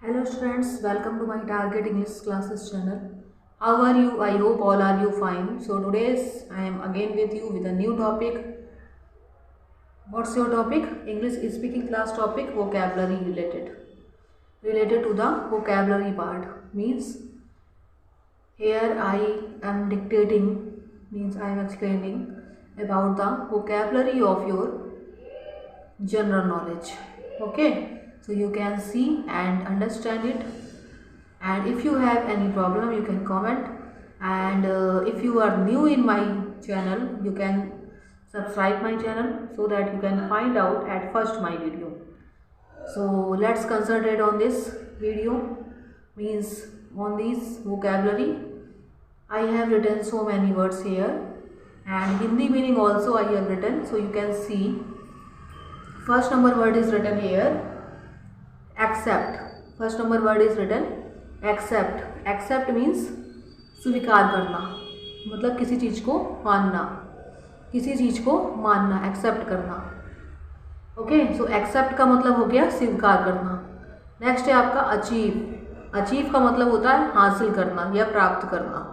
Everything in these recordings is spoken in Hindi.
Hello students, welcome to my Target English Classes channel. How are you? I hope all are you fine. So today's I am again with you with a new topic. What's your topic? English speaking class topic, vocabulary related to the vocabulary part. Means here I am dictating, means I am explaining about the vocabulary of your general knowledge. Okay, so you can see and understand it, and if you have any problem you can comment, and if you are new in my channel you can subscribe my channel so that you can find out at first my video. So let's concentrate on this video, means on this vocabulary. I have written so many words here, and Hindi meaning also I have written, so you can see. First number word is written here, accept. First number word is written accept. Accept means स्वीकार करना, मतलब किसी चीज़ को मानना, किसी चीज़ को मानना, एक्सेप्ट करना. ओके, सो एक्सेप्ट का मतलब हो गया स्वीकार करना. नेक्स्ट है आपका अचीव. अचीव का मतलब होता है हासिल करना या प्राप्त करना.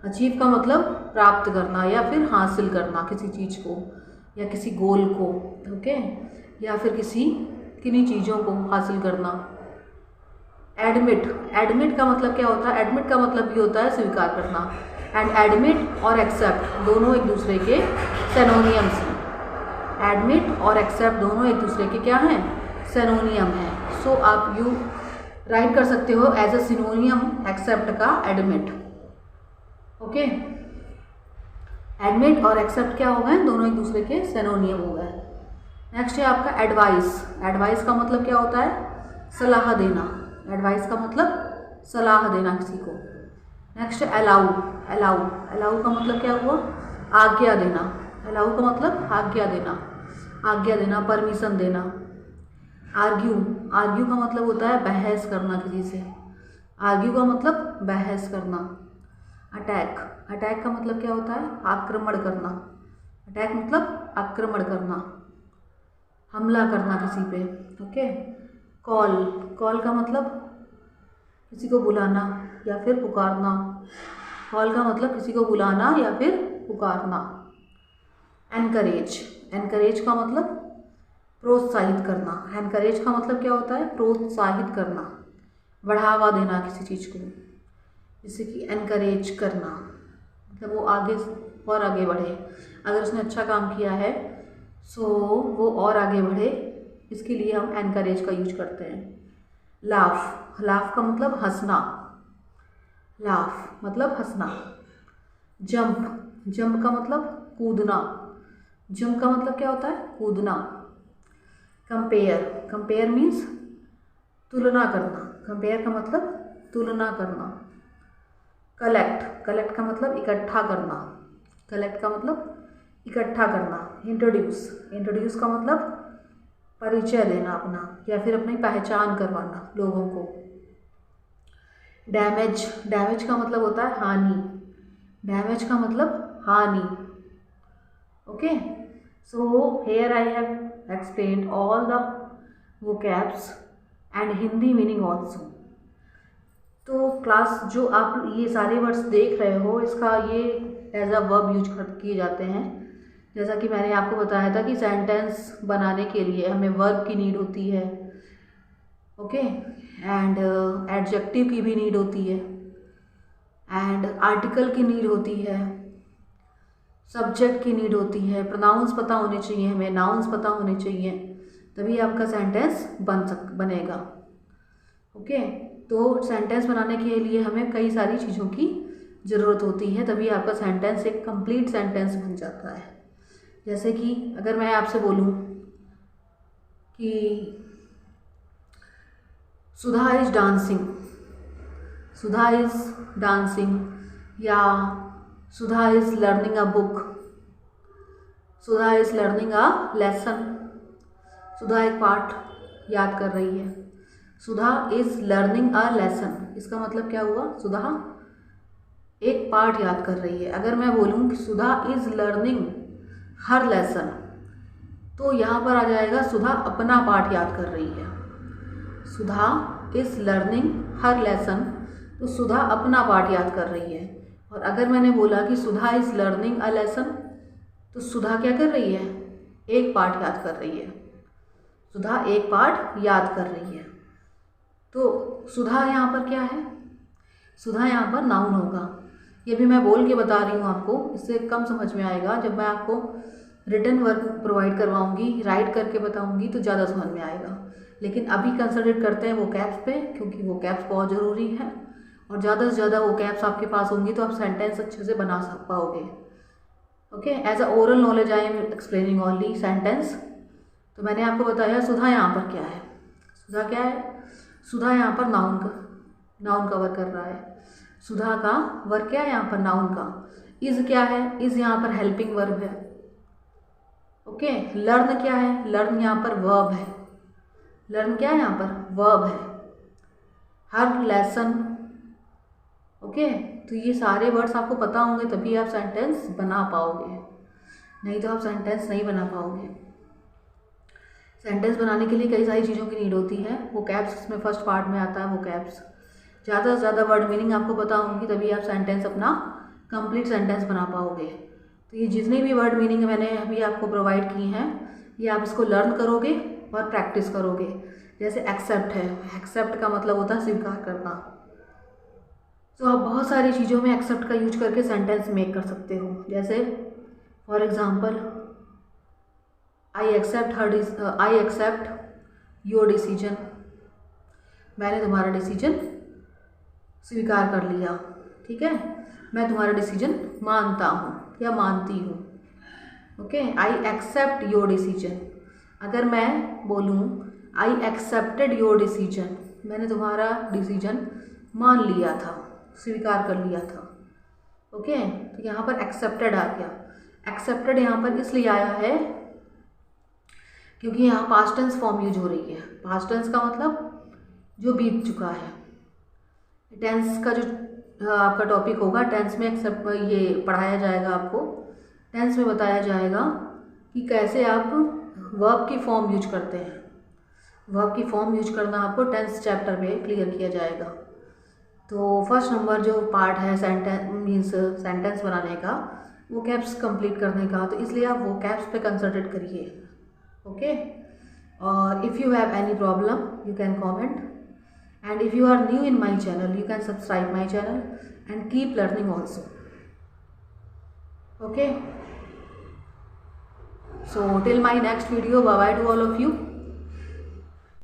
अचीव का मतलब प्राप्त करना या फिर हासिल करना किसी चीज़ को या किसी गोल को. ओके, या फिर किन्हीं चीज़ों को हासिल करना. एडमिट. एडमिट का मतलब क्या होता है? एडमिट का मतलब भी होता है स्वीकार करना. एंड एडमिट और एक्सेप्ट दोनों एक दूसरे के सिनोनियम्स हैं. एडमिट और एक्सेप्ट दोनों एक दूसरे के क्या हैं? सिनोनियम हैं. सो आप यू राइट कर सकते हो एज अ सिनोनियम एक्सेप्ट का एडमिट. ओके, एडमिट और एक्सेप्ट क्या हो गए? दोनों एक दूसरे के सिनोनियम हो गए. नेक्स्ट है आपका एडवाइस. एडवाइस का मतलब क्या होता है? सलाह देना. एडवाइस का मतलब सलाह देना किसी को. नेक्स्ट है अलाउ. अलाउ. अलाउ का मतलब क्या हुआ? आज्ञा देना. अलाउ का मतलब आज्ञा देना, आज्ञा देना, परमिशन देना. आर्ग्यू. आर्ग्यू का मतलब होता है बहस करना किसी से. आर्ग्यू का मतलब बहस करना. अटैक. अटैक का मतलब क्या होता है? आक्रमण करना. अटैक मतलब आक्रमण करना, हमला करना किसी पे. ओके. कॉल. कॉल का मतलब किसी को बुलाना या फिर पुकारना. कॉल का मतलब किसी को बुलाना या फिर पुकारना. एनकरेज. एनकरेज का मतलब प्रोत्साहित करना. एनकरेज का मतलब क्या होता है? प्रोत्साहित करना, बढ़ावा देना किसी चीज़ को, जैसे कि एनकरेज करना, मतलब वो आगे और आगे बढ़े. अगर उसने अच्छा काम किया है सो वो और आगे बढ़े, इसके लिए हम एनकरेज का यूज करते हैं. लाफ. लाफ का मतलब हंसना. लाफ मतलब हंसना. जंप. जंप का मतलब कूदना. जंप का मतलब क्या होता है? कूदना. कंपेयर. कंपेयर मीन्स तुलना करना. कंपेयर का मतलब तुलना करना. कलेक्ट. कलेक्ट का मतलब इकट्ठा करना. कलेक्ट का मतलब इकट्ठा करना. इंट्रोड्यूस. इंट्रोड्यूस का मतलब परिचय देना अपना या फिर अपनी पहचान करवाना लोगों को. डैमेज. डैमेज का मतलब होता है हानि. डैमेज का मतलब हानि. Okay, so here I have explained all the vocabs and Hindi meaning also. तो क्लास जो आप ये सारे वर्ड्स देख रहे हो, इसका ये एज अ वर्ब यूज किए जाते हैं. जैसा कि मैंने आपको बताया था कि सेंटेंस बनाने के लिए हमें वर्ब की नीड होती है. ओके, एंड एडजेक्टिव की भी नीड होती है, एंड आर्टिकल की नीड होती है, सब्जेक्ट की नीड होती है, प्रोनाउंस पता होने चाहिए हमें, नाउन्स पता होने चाहिए, तभी आपका सेंटेंस बनेगा. ओके, तो सेंटेंस बनाने के लिए हमें कई सारी चीज़ों की ज़रूरत होती है, तभी आपका सेंटेंस एक कंप्लीट सेंटेंस बन जाता है. जैसे कि अगर मैं आपसे बोलूँ कि Sudha is dancing, Sudha is dancing, या Sudha is learning a book, Sudha is learning a lesson. Sudha एक पाठ याद कर रही है. Sudha is learning a lesson, इसका मतलब क्या हुआ? सुधा एक पाठ याद कर रही है. अगर मैं बोलूँ कि Sudha is learning her lesson, तो यहाँ पर आ जाएगा सुधा अपना पाठ याद कर रही है. Sudha is learning her lesson, तो सुधा अपना पाठ याद कर रही है। और अगर मैंने बोला कि Sudha is learning a lesson, तो सुधा क्या कर रही है, एक पाठ याद कर रही है। सुधा एक पाठ याद कर रही है। तो सुधा यहाँ पर क्या है, सुधा यहाँ पर नाउन होगा। ये भी मैं बोल के बता रही हूँ आपको, इससे कम समझ में आएगा। जब मैं आपको रिटन वर्क प्रोवाइड करवाऊँगी, राइट करके बताऊँगी, तो ज़्यादा समझ में आएगा। लेकिन अभी कंसंट्रेट करते हैं वो कैप्स पे, क्योंकि वो कैप्स बहुत ज़रूरी है। और ज़्यादा से ज़्यादा वो कैप्स आपके पास होंगी तो आप सेंटेंस अच्छे से बना पाओगे। Okay, as a oral knowledge I am explaining only sentence. तो मैंने आपको बताया सुधा यहाँ पर क्या है। सुधा क्या है, सुधा यहाँ पर नाउन का वर्क कर रहा है। सुधा का वर्क क्या है यहाँ पर, नाउन का। इज़ क्या है, इज़ यहाँ पर हेल्पिंग वर्ब है। ओके, लर्न क्या है, लर्न यहाँ पर वर्ब है। लर्न क्या है यहाँ पर, वर्ब है। हर लेसन, ओके, तो ये सारे वर्ड्स आपको पता होंगे तभी आप सेंटेंस बना पाओगे, नहीं तो आप सेंटेंस नहीं बना पाओगे। सेंटेंस बनाने के लिए कई सारी चीज़ों की नीड होती है। वो कैप्स इसमें फर्स्ट पार्ट में आता है। वो कैप्स ज़्यादा से ज़्यादा वर्ड मीनिंग आपको पता होंगी तभी आप सेंटेंस अपना कंप्लीट सेंटेंस बना पाओगे। तो ये जितनी भी वर्ड मीनिंग मैंने अभी आपको प्रोवाइड की हैं, ये आप इसको लर्न करोगे और प्रैक्टिस करोगे। जैसे एक्सेप्ट है, एक्सेप्ट का मतलब होता है स्वीकार करना। तो आप बहुत सारी चीज़ों में एक्सेप्ट का यूज करके सेंटेंस मेक कर सकते हो। जैसे for example, I accept your decision, मैंने तुम्हारा डिसीजन स्वीकार कर लिया। ठीक है, मैं तुम्हारा डिसीजन मानता हूँ या मानती हूँ। Okay, I accept your decision. अगर मैं बोलूँ आई एक्सेप्टेड योर डिसीजन, मैंने तुम्हारा डिसीजन मान लिया था, स्वीकार कर लिया था। ओके, तो यहाँ पर एक्सेप्टेड आ गया। एक्सेप्टेड यहाँ पर इसलिए आया है क्योंकि यहाँ पास्ट टेंस फॉर्म यूज हो रही है। पास्ट टेंस का मतलब जो बीत चुका है। टेंस का जो आपका टॉपिक होगा, टेंस में एक्सेप्ट ये पढ़ाया जाएगा आपको। टेंस में बताया जाएगा कि कैसे आप वर्ब की फॉर्म यूज करते हैं। वर्ब की फॉर्म यूज करना आपको टेंस चैप्टर में क्लियर किया जाएगा। तो फर्स्ट नंबर जो पार्ट है सेंटेंस बनाने का, वो कैप्स कंप्लीट करने का, तो इसलिए आप वो कैप्स पे कंसंट्रेट करिए। ओके, और if you have any problem you can comment, and if you are new in my channel you can subscribe my channel and keep learning also. Okay, so till my next video, bye bye to all of you.